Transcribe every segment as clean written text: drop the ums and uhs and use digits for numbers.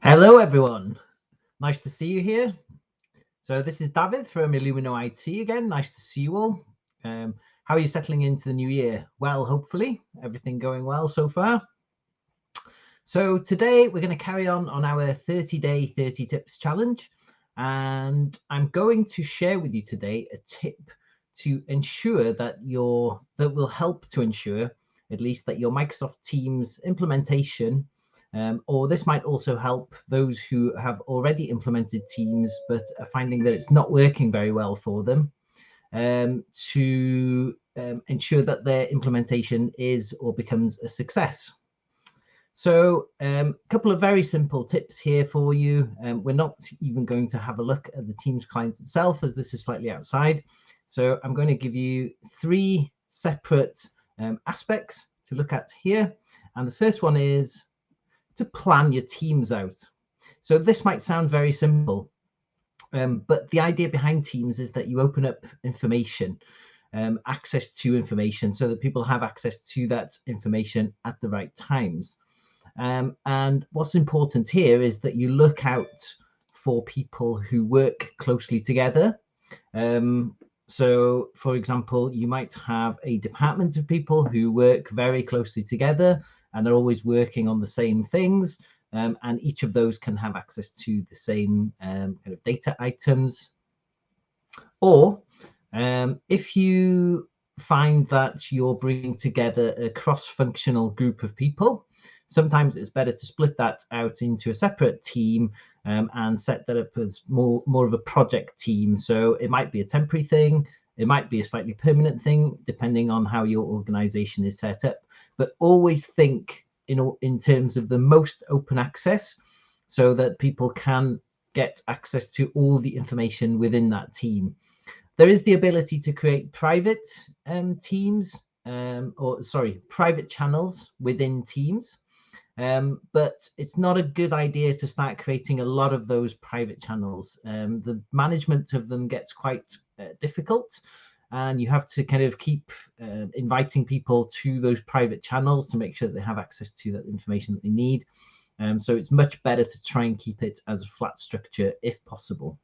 Hello, everyone. Nice to see you here. So this is David from Illumino IT again. Nice to see you all. How are you settling into the new year? Well, hopefully everything going well so far. So today we're going to carry on our 30-day 30 tips challenge. And I'm going to share with you today a tip to ensure that will help to ensure at least that your Microsoft Teams implementation or this might also help those who have already implemented Teams but are finding that it's not working very well for them to ensure that their implementation is or becomes a success. So a couple of very simple tips here for you. We're not even going to have a look at the Teams client itself as this is slightly outside. So I'm going to give you three separate aspects to look at here. And the first one is to plan your teams out. So this might sound very simple, but the idea behind Teams is that you open up information, access to information, so that people have access to that information at the right times. And what's important here is that you look out for people who work closely together. So, for example, you might have a department of people who work very closely together and are always working on the same things. And each of those can have access to the same kind of data items. Or if you find that you're bringing together a cross-functional group of people, sometimes it's better to split that out into a separate team and set that up as more of a project team. So it might be a temporary thing, it might be a slightly permanent thing, depending on how your organization is set up. But always think in terms of the most open access so that people can get access to all the information within that team. There is the ability to create private teams, private channels within Teams. But it's not a good idea to start creating a lot of those private channels. The management of them gets quite difficult, and you have to kind of keep inviting people to those private channels to make sure that they have access to that information that they need. So it's much better to try and keep it as a flat structure if possible.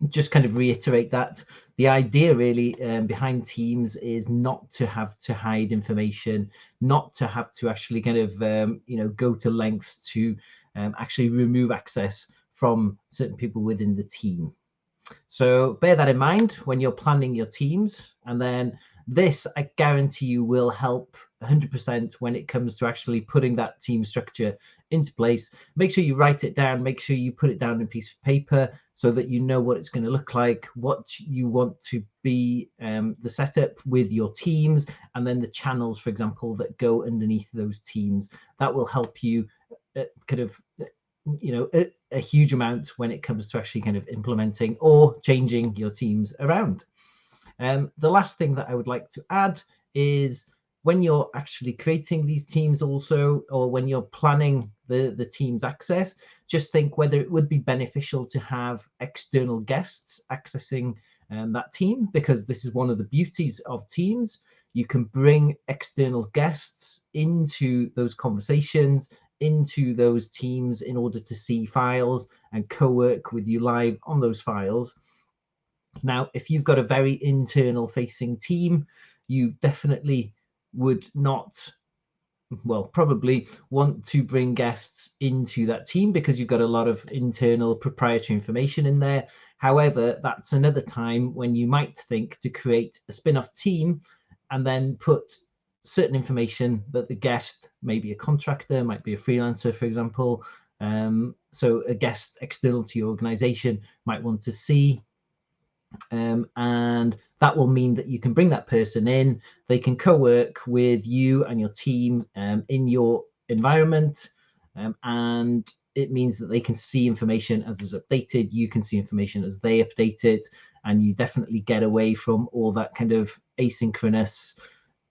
Just kind of reiterate that the idea really behind Teams is not to have to hide information, not to have to actually kind of go to lengths to actually remove access from certain people within the team. So bear that in mind when you're planning your teams. And then this, I guarantee you, will help 100% when it comes to actually putting that team structure into place. Make sure you write it down, make sure you put it down on a piece of paper so that you know what it's going to look like, what you want to be the setup with your teams, and then the channels, for example, that go underneath those teams. That will help you kind of a huge amount when it comes to actually kind of implementing or changing your teams around. The last thing that I would like to add is when you're actually creating these teams also, or when you're planning the team's access, just think whether it would be beneficial to have external guests accessing that team, because this is one of the beauties of Teams. You can bring external guests into those conversations, into those teams in order to see files and co-work with you live on those files. Now, if you've got a very internal facing team, you definitely would not, well, probably want to bring guests into that team because you've got a lot of internal proprietary information in there. However, that's another time when you might think to create a spin-off team and then put certain information that the guest, maybe a contractor, might be a freelancer, for example. So a guest external to your organization might want to see. And that will mean that you can bring that person in, they can co-work with you and your team in your environment, and it means that they can see information as is updated, you can see information as they update it, and you definitely get away from all that kind of asynchronous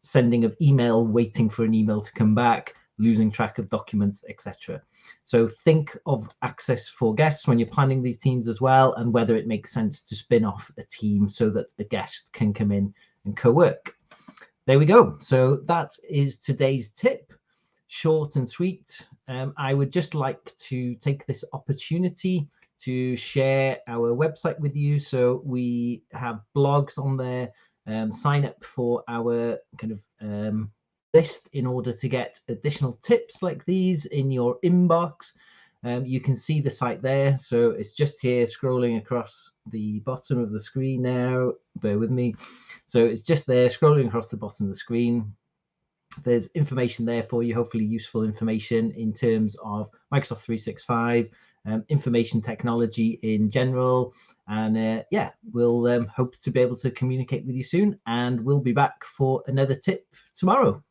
sending of email, waiting for an email to come back, losing track of documents, etc. So think of access for guests when you're planning these teams as well, and whether it makes sense to spin off a team so that a guest can come in and co-work. There we go. So that is today's tip. short and sweet. I would just like to take this opportunity to share our website with you. So we have blogs on there. Sign up for our kind of list in order to get additional tips like these in your inbox. You can see the site there. So it's just here scrolling across the bottom of the screen now. Bear with me. So it's just there scrolling across the bottom of the screen. There's information there for you, hopefully useful information in terms of Microsoft 365, information technology in general. And yeah, we'll hope to be able to communicate with you soon, and we'll be back for another tip tomorrow.